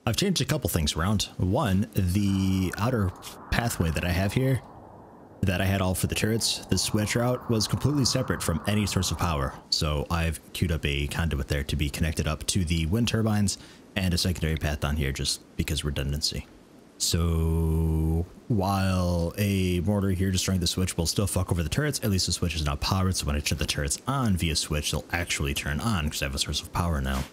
I've changed a couple things around. One, the outer pathway that I have here, that I had all for the turrets, the switch route was completely separate from any source of power. So I've queued up a conduit there to be connected up to the wind turbines and a secondary path down here just because redundancy. So while a mortar here destroying the switch will still fuck over the turrets, at least the switch is now powered, so when I turn the turrets on via switch, they'll actually turn on because I have a source of power now.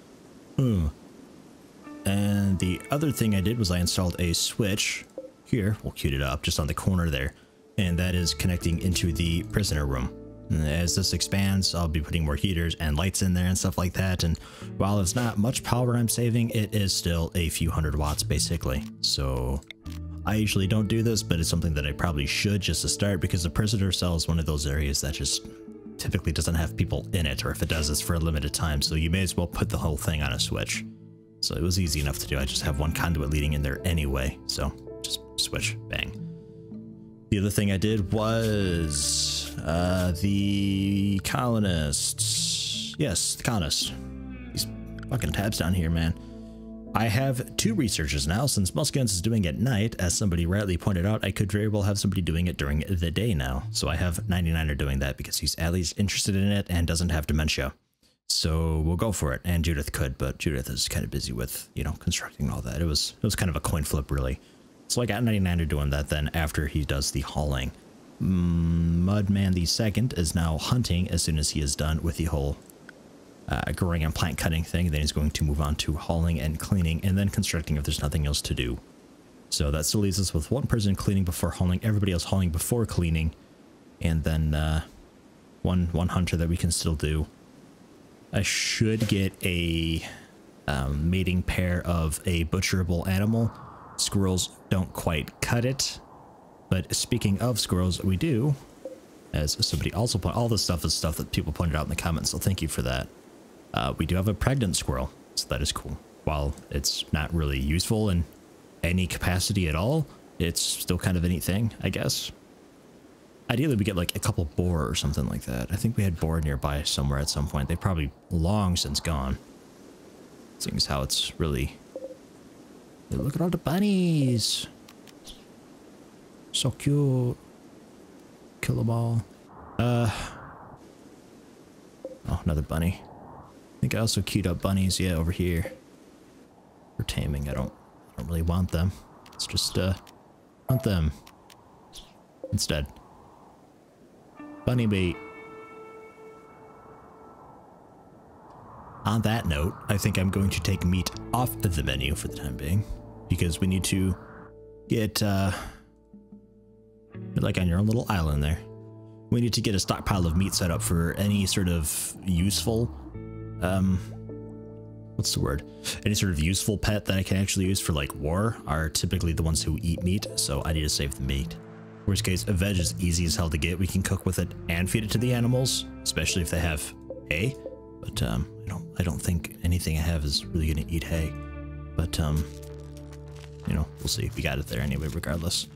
And the other thing I did was I installed a switch here, we'll queue it up just on the corner there, and that is connecting into the prisoner room. And as this expands, I'll be putting more heaters and lights in there and stuff like that, and while it's not much power I'm saving, it is still a few hundred watts basically. So I usually don't do this, but it's something that I probably should just to start, because the prisoner cell is one of those areas that just typically doesn't have people in it, or if it does, it's for a limited time, so you may as well put the whole thing on a switch. So it was easy enough to do. I just have one conduit leading in there anyway, so just switch, bang. The other thing I did was the colonists. Yes, the colonists. These fucking tabs down here, man. I have 2 researchers now, since Muskins is doing it at night. As somebody rightly pointed out, I could very well have somebody doing it during the day now. So I have 99er doing that because he's at least interested in it and doesn't have dementia. So we'll go for it. And Judith could, but Judith is kind of busy with, you know, constructing all that. It was kind of a coin flip, really. So I got 99er doing that then after he does the hauling. Mudman the second is now hunting as soon as he is done with the whole growing and plant cutting thing. Then he's going to move on to hauling and cleaning and then constructing if there's nothing else to do. So that still leaves us with one person cleaning before hauling, everybody else hauling before cleaning, and then one hunter that we can still do. I should get a mating pair of a butcherable animal. Squirrels don't quite cut it, but speaking of squirrels, we do, as somebody also pointed, all this stuff is stuff that people pointed out in the comments, so thank you for that. We do have a pregnant squirrel, so that is cool. While it's not really useful in any capacity at all, it's still kind of a neat thing, I guess. Ideally, we get like a couple boar or something like that. I think we had boar nearby somewhere at some point. They've probably long since gone. Seeing as how it's really... Look at all the bunnies! So cute. Kill them all. Oh, another bunny. I think I also queued up bunnies, yeah, over here. For taming. I don't really want them. Let's just hunt them instead. Bunny bait. On that note, I think I'm going to take meat off of the menu for the time being, because we need to get like on your own little island there. We need to get a stockpile of meat set up for any sort of useful what's the word? Any sort of useful pet that I can actually use for like war are typically the ones who eat meat, so I need to save the meat. Worst case, a veg is easy as hell to get. We can cook with it and feed it to the animals, especially if they have hay. But I don't think anything I have is really gonna eat hay. But you know, we'll see. We got it there anyway, regardless.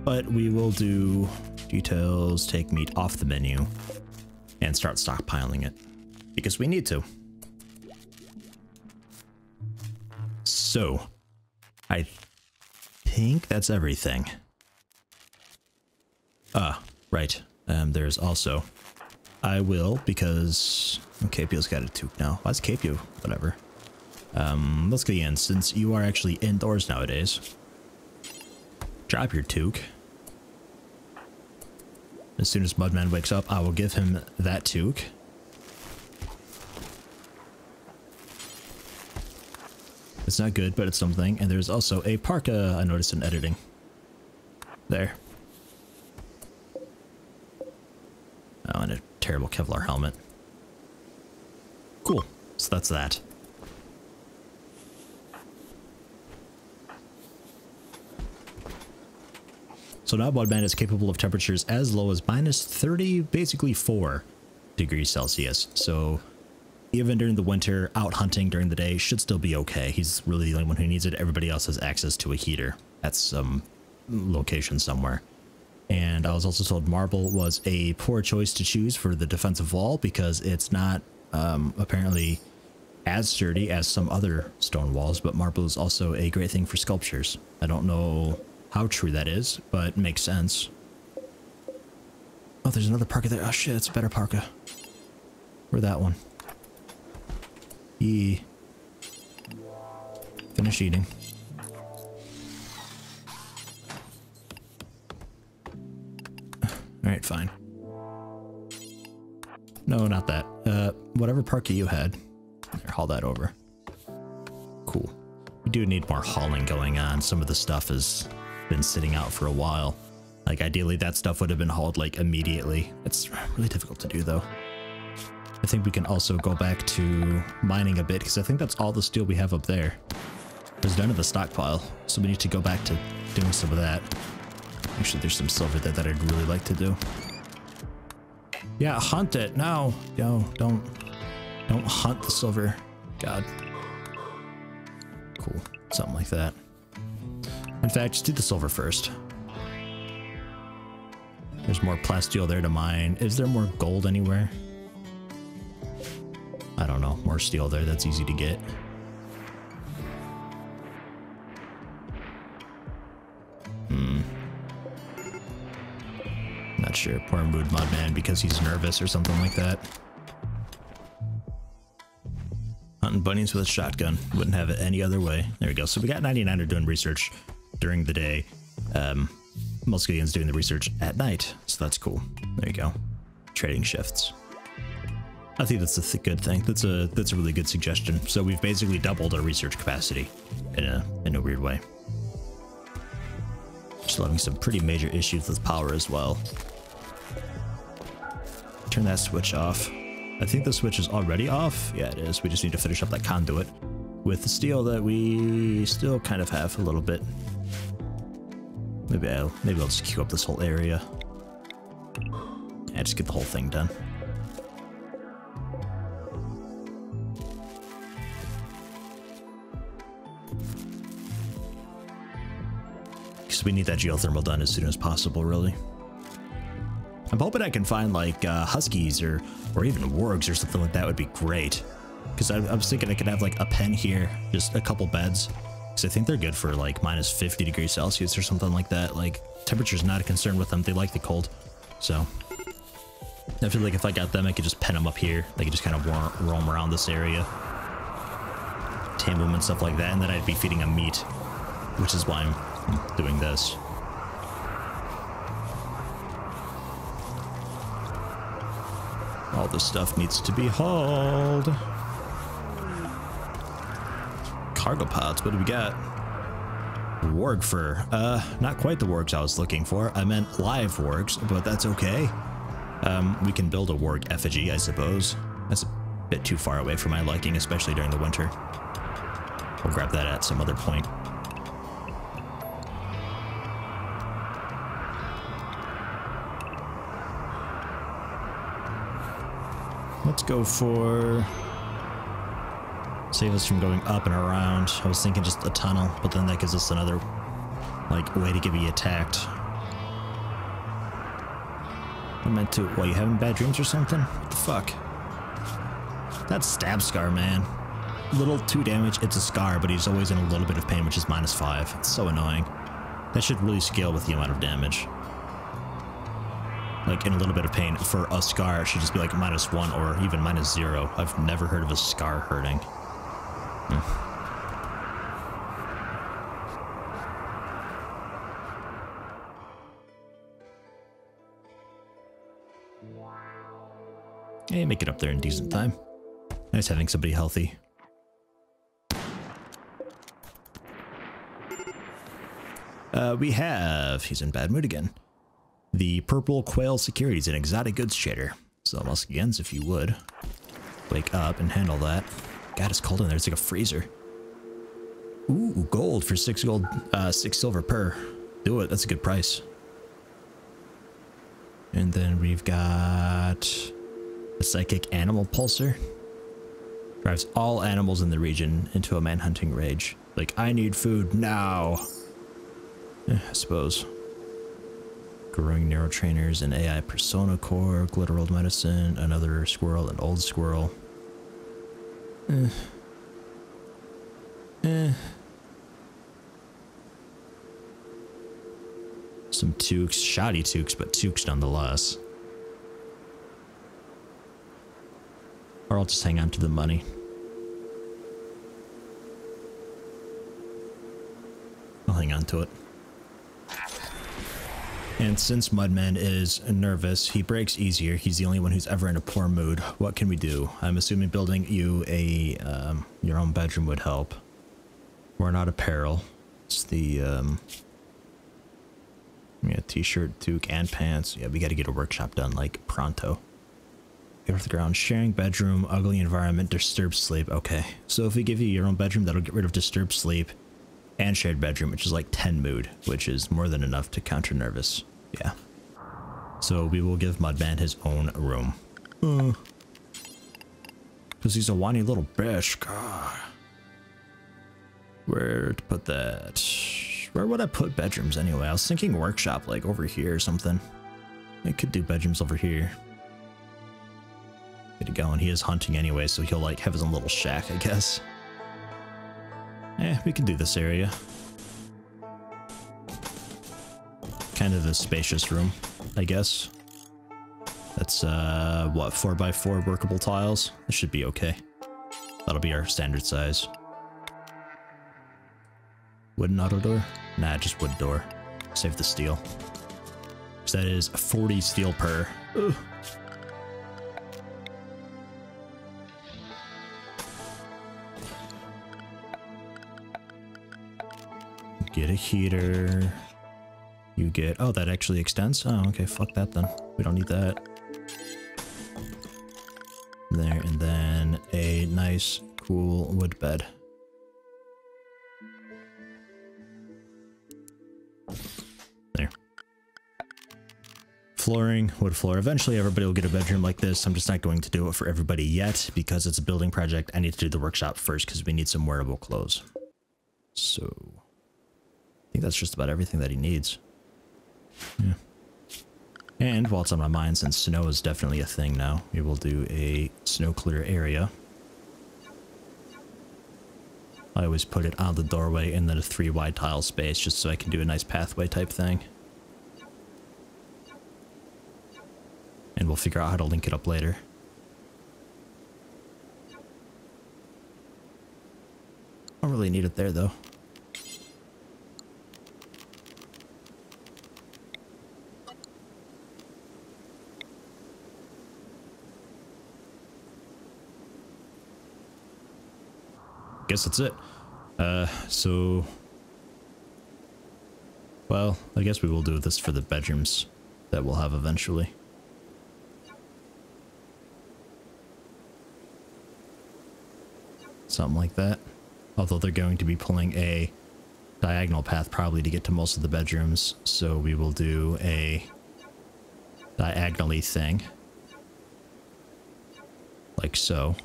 But we will do details, take meat off the menu, and start stockpiling it because we need to. So, I think that's everything. Right. There's also, I will, because Capio's got a toque now. Why's Capio? Whatever. Let's get in, since you are actually indoors nowadays. Drop your toque. As soon as Mudman wakes up, I will give him that toque. It's not good, but it's something. And there's also a parka I noticed in editing. There. Oh, and a terrible Kevlar helmet. Cool. So that's that. So now Mudman is capable of temperatures as low as -30, basically 4 degrees Celsius. So even during the winter, out hunting during the day should still be okay. He's really the only one who needs it. Everybody else has access to a heater at some location somewhere. And I was also told marble was a poor choice to choose for the defensive wall because it's not apparently as sturdy as some other stone walls, but marble is also a great thing for sculptures. I don't know how true that is, but it makes sense. Oh, there's another parka there. Oh shit, it's a better parka. Where'd that one? Finish eating. Alright, fine. No, not that. Whatever parka you had. Here, haul that over. Cool. We do need more hauling going on. Some of the stuff has been sitting out for a while. Like, ideally, that stuff would have been hauled, like, immediately. It's really difficult to do, though. I think we can also go back to mining a bit, because I think that's all the steel we have up there. There's none of the stockpile, so we need to go back to doing some of that. Actually, there's some silver there that I'd really like to do. Yeah, hunt it. No, don't hunt the silver. God. Cool. Something like that. In fact, just do the silver first. There's more plasteel there to mine. Is there more gold anywhere? I don't know. More steel there. That's easy to get. Not sure. Poor mood mod man because he's nervous or something like that. Hunting bunnies with a shotgun. Wouldn't have it any other way. There we go. So we got 99er doing research during the day. Muscadian's doing the research at night. So that's cool. There you go. Trading shifts. I think that's a good thing. That's a really good suggestion. So we've basically doubled our research capacity in a weird way. Still having some pretty major issues with power as well. Turn that switch off. I think the switch is already off. Yeah, it is. We just need to finish up that conduit with the steel that we still kind of have a little bit. Maybe I'll just queue up this whole area. Yeah, just get the whole thing done. Because we need that geothermal done as soon as possible, really. I'm hoping I can find like huskies or even wargs or something like that would be great. Because I was thinking I could have like a pen here, just a couple beds. Because I think they're good for like minus 50 degrees Celsius or something like that. Like temperature's not a concern with them. They like the cold. So I feel like if I got them, I could just pen them up here. They could just kind of roam around this area. Tame them and stuff like that. And then I'd be feeding them meat, which is why I'm doing this. All this stuff needs to be hauled. Cargo pods, what do we got? Warg fur. Not quite the wargs I was looking for. I meant live wargs, but that's okay. We can build a warg effigy, I suppose. That's a bit too far away for my liking, especially during the winter. We'll grab that at some other point. Let's go for... save us from going up and around. I was thinking just a tunnel, but then that gives us another, like, way to get me attacked. I meant to... what, you having bad dreams or something? What the fuck? That's stab scar, man. Little 2 damage, it's a scar, but he's always in a little bit of pain, which is -5. It's so annoying. That should really scale with the amount of damage. Like, in a little bit of pain for a scar, it should just be like -1 or even -0. I've never heard of a scar hurting. Hey, make it up there in decent time. Nice having somebody healthy. We have... he's in bad mood again. The Purple Quail Securities, an exotic goods trader. So, Muscadians, if you would, wake up and handle that. God, it's cold in there. It's like a freezer. Ooh, gold for 6 gold, 6 silver per. Do it. That's a good price. And then we've got the Psychic Animal Pulsar. Drives all animals in the region into a manhunting rage. Like, I need food now. I suppose. Growing neurotrainers and AI persona core, glitter old medicine, another squirrel, an old squirrel. Some toques, shoddy toques, but toques nonetheless. Or I'll just hang on to the money. I'll hang on to it. And since Mudman is nervous, he breaks easier. He's the only one who's ever in a poor mood. What can we do? I'm assuming building you a your own bedroom would help. We're not apparel. It's the yeah, t-shirt, toque, and pants. Yeah, we got to get a workshop done like pronto. Get off the ground. Sharing bedroom, ugly environment, disturbed sleep. Okay, so if we give you your own bedroom, that'll get rid of disturbed sleep and shared bedroom, which is like 10 mood, which is more than enough to counter nervous. Yeah. So we will give Mudman his own room. Because he's a whiny little bitch. God. Where to put that? Where would I put bedrooms anyway? I was thinking workshop, like over here or something. I could do bedrooms over here. Get it going. He is hunting anyway, so he'll like have his own little shack, I guess. We can do this area. Kind of a spacious room, I guess. That's, what, 4x4 workable tiles? This should be okay. That'll be our standard size. Wooden auto door? Nah, just wood door. Save the steel. Because that is 40 steel per. Ugh. Get a heater. You get... Oh, that actually extends? Oh, okay, fuck that then. We don't need that. There, and then a nice, cool wood bed. There. Flooring, wood floor. Eventually everybody will get a bedroom like this. I'm just not going to do it for everybody yet because it's a building project. I need to do the workshop first because we need some wearable clothes. So... I think that's just about everything that he needs. Yeah. And while it's on my mind, since snow is definitely a thing now, we will do a snow clear area. I always put it on the doorway and then a 3 wide tile space just so I can do a nice pathway type thing. And we'll figure out how to link it up later. Don't really need it there though. Guess that's it. So... Well, I guess we will do this for the bedrooms that we'll have eventually. Something like that. Although they're going to be pulling a diagonal path probably to get to most of the bedrooms, so we will do a diagonally thing. Like so.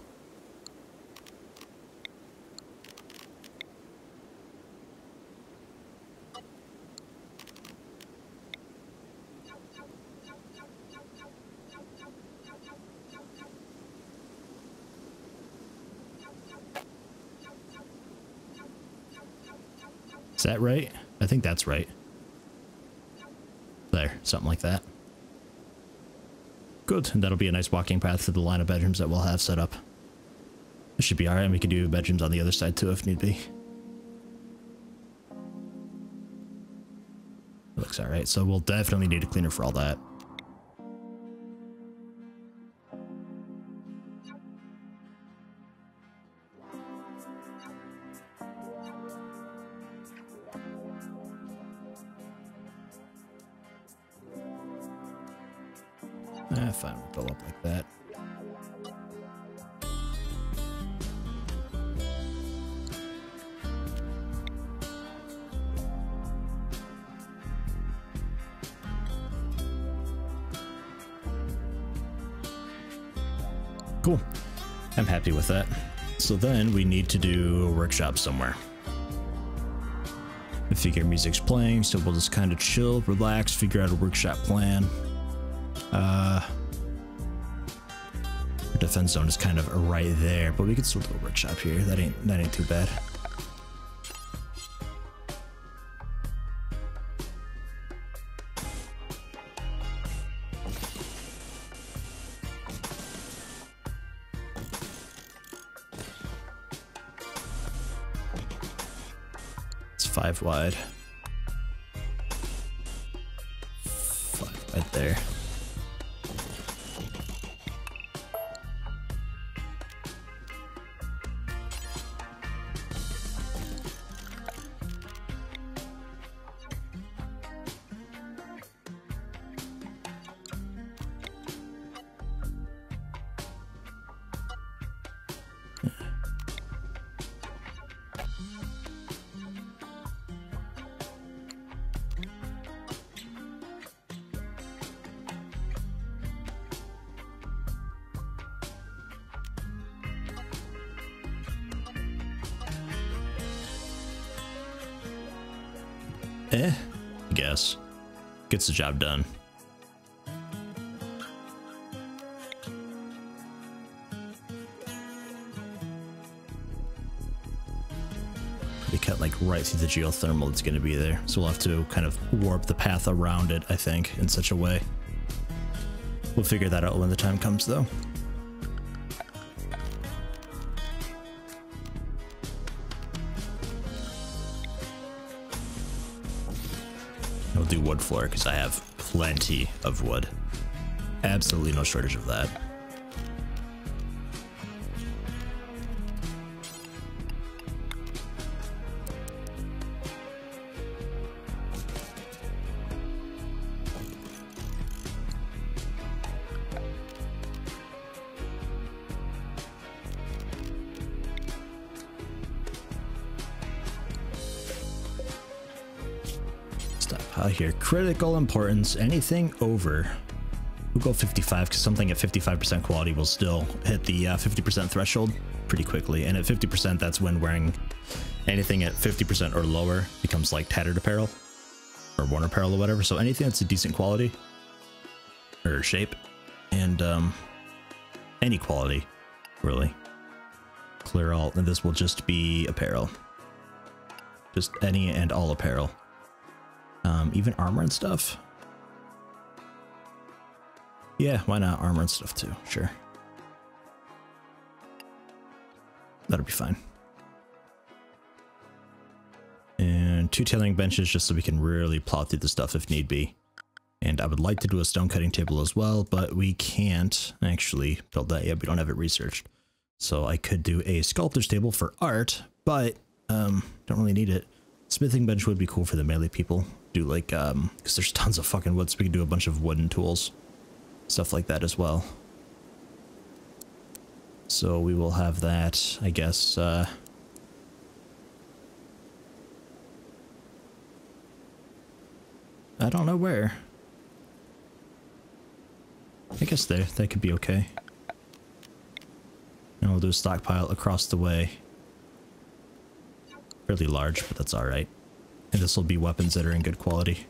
Is that right? I think that's right. There, something like that. Good, and that'll be a nice walking path to the line of bedrooms that we'll have set up. It should be alright, and we can do bedrooms on the other side too if need be. Looks alright, so we'll definitely need a cleaner for all that. Fine, we'll build up like that. Cool. I'm happy with that. So then we need to do a workshop somewhere. I figure music's playing, so we'll just kind of chill, relax, figure out a workshop plan. Our defense zone is kind of right there, but we could still do a workshop here. That ain't too bad. It's 5 wide. 5 right there. I guess. Gets the job done. They cut like right through the geothermal that's going to be there, so we'll have to kind of warp the path around it, I think, in such a way. We'll figure that out when the time comes, though. We'll do wood floor because I have plenty of wood. Absolutely no shortage of that. Out here, critical importance, anything over, we'll go 55 because something at 55% quality will still hit the 50% threshold pretty quickly, and at 50% that's when wearing anything at 50% or lower becomes like tattered apparel or worn apparel or whatever. So anything that's a decent quality or shape and any quality really, clear all, and this will just be apparel, just any and all apparel. Even armor and stuff. Yeah, why not armor and stuff too? Sure. That'll be fine. And 2 tailoring benches just so we can really plow through the stuff if need be. And I would like to do a stone cutting table as well, but we can't actually build that yet. We don't have it researched. So I could do a sculptor's table for art, but don't really need it. Smithing bench would be cool for the melee people. Do like, because there's tons of fucking wood, so we can do a bunch of wooden tools. Stuff like that as well. So we will have that, I guess, I don't know where. I guess there, that could be okay. And we'll do a stockpile across the way. Fairly large, but that's alright. And this will be weapons that are in good quality.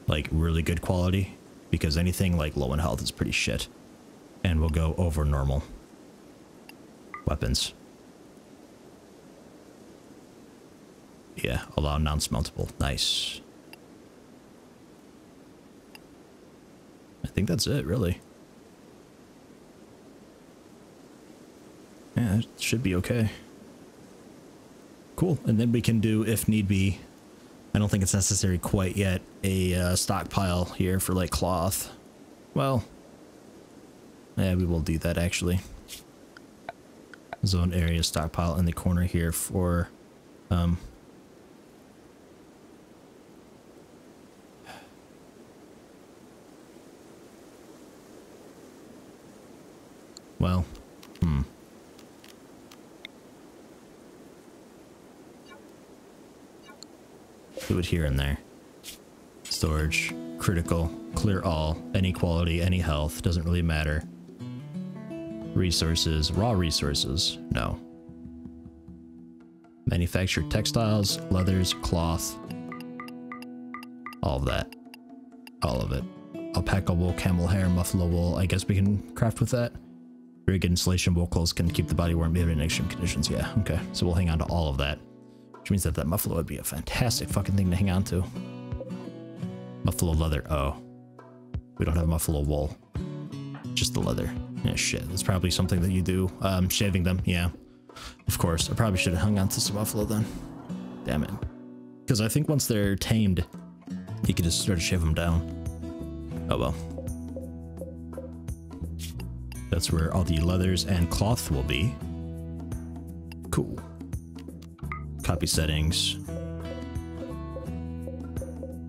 Like, really good quality. Because anything like low in health is pretty shit. And we'll go over normal weapons. Yeah, allow non-smeltable. Nice. I think that's it, really. Yeah, it should be okay. Cool, and then we can do, if need be, I don't think it's necessary quite yet, a stockpile here for like cloth. Well, yeah, we will do that actually. Zone area stockpile in the corner here for, well, do it here and there. Storage, critical, clear all, any quality, any health, doesn't really matter. Resources, raw resources, no. Manufactured textiles, leathers, cloth, all of that. All of it. alpaca wool, camel hair, buffalo wool. I guess we can craft with that. Very good insulation. Wool clothes can keep the body warm even in extreme conditions. Yeah, okay. So we'll hang on to all of that. Which means that that buffalo would be a fantastic fucking thing to hang on to. Buffalo leather. Oh. We don't have buffalo wool. Just the leather. Yeah, shit. That's probably something that you do. Shaving them. Yeah. Of course. I probably should have hung on to some buffalo then. Damn it. Because I think once they're tamed, you can just sort of shave them down. Oh well. That's where all the leathers and cloth will be. Cool. Copy settings.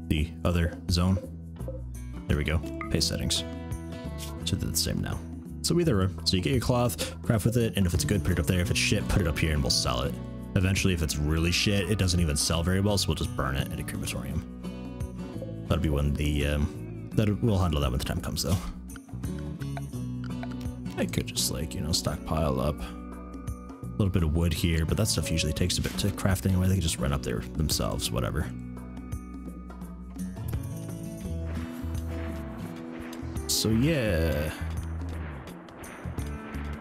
The other zone. There we go. Paste settings. So they're the same now. So either way. So you get your cloth, craft with it, and if it's good, put it up there. If it's shit, put it up here and we'll sell it. Eventually, if it's really shit, it doesn't even sell very well, so we'll just burn it in a crematorium. That'll be when the, we'll handle that when the time comes, though. I could just, like, you know, stockpile up a little bit of wood here, but that stuff usually takes a bit to craft anyway. They can just run up there themselves, whatever. So, yeah.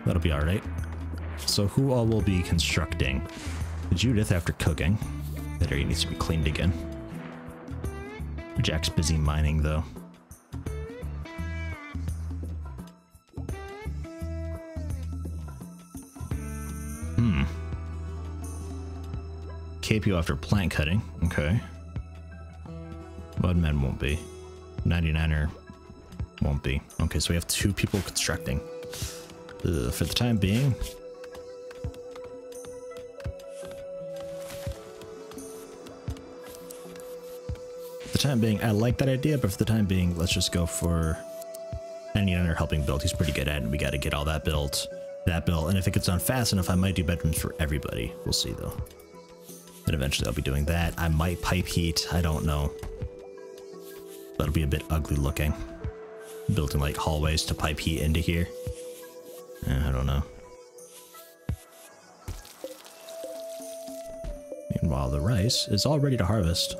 That'll be alright. So, who all will be constructing? Judith, after cooking. That area needs to be cleaned again. Jack's busy mining, though. KPO after plant cutting. Okay. Budman won't be. 99er won't be. Okay, so we have 2 people constructing. For the time being. I like that idea, but for the time being, let's just go for 99er helping build. He's pretty good at it, and we got to get all that built. And if it gets done fast enough, I might do bedrooms for everybody. We'll see, though. Then eventually I'll be doing that. I might pipe heat. I don't know. That'll be a bit ugly looking. Building like hallways to pipe heat into here. I don't know. Meanwhile, the rice is all ready to harvest.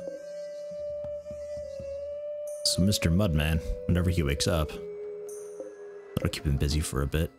So Mr. Mudman, whenever he wakes up, that'll keep him busy for a bit.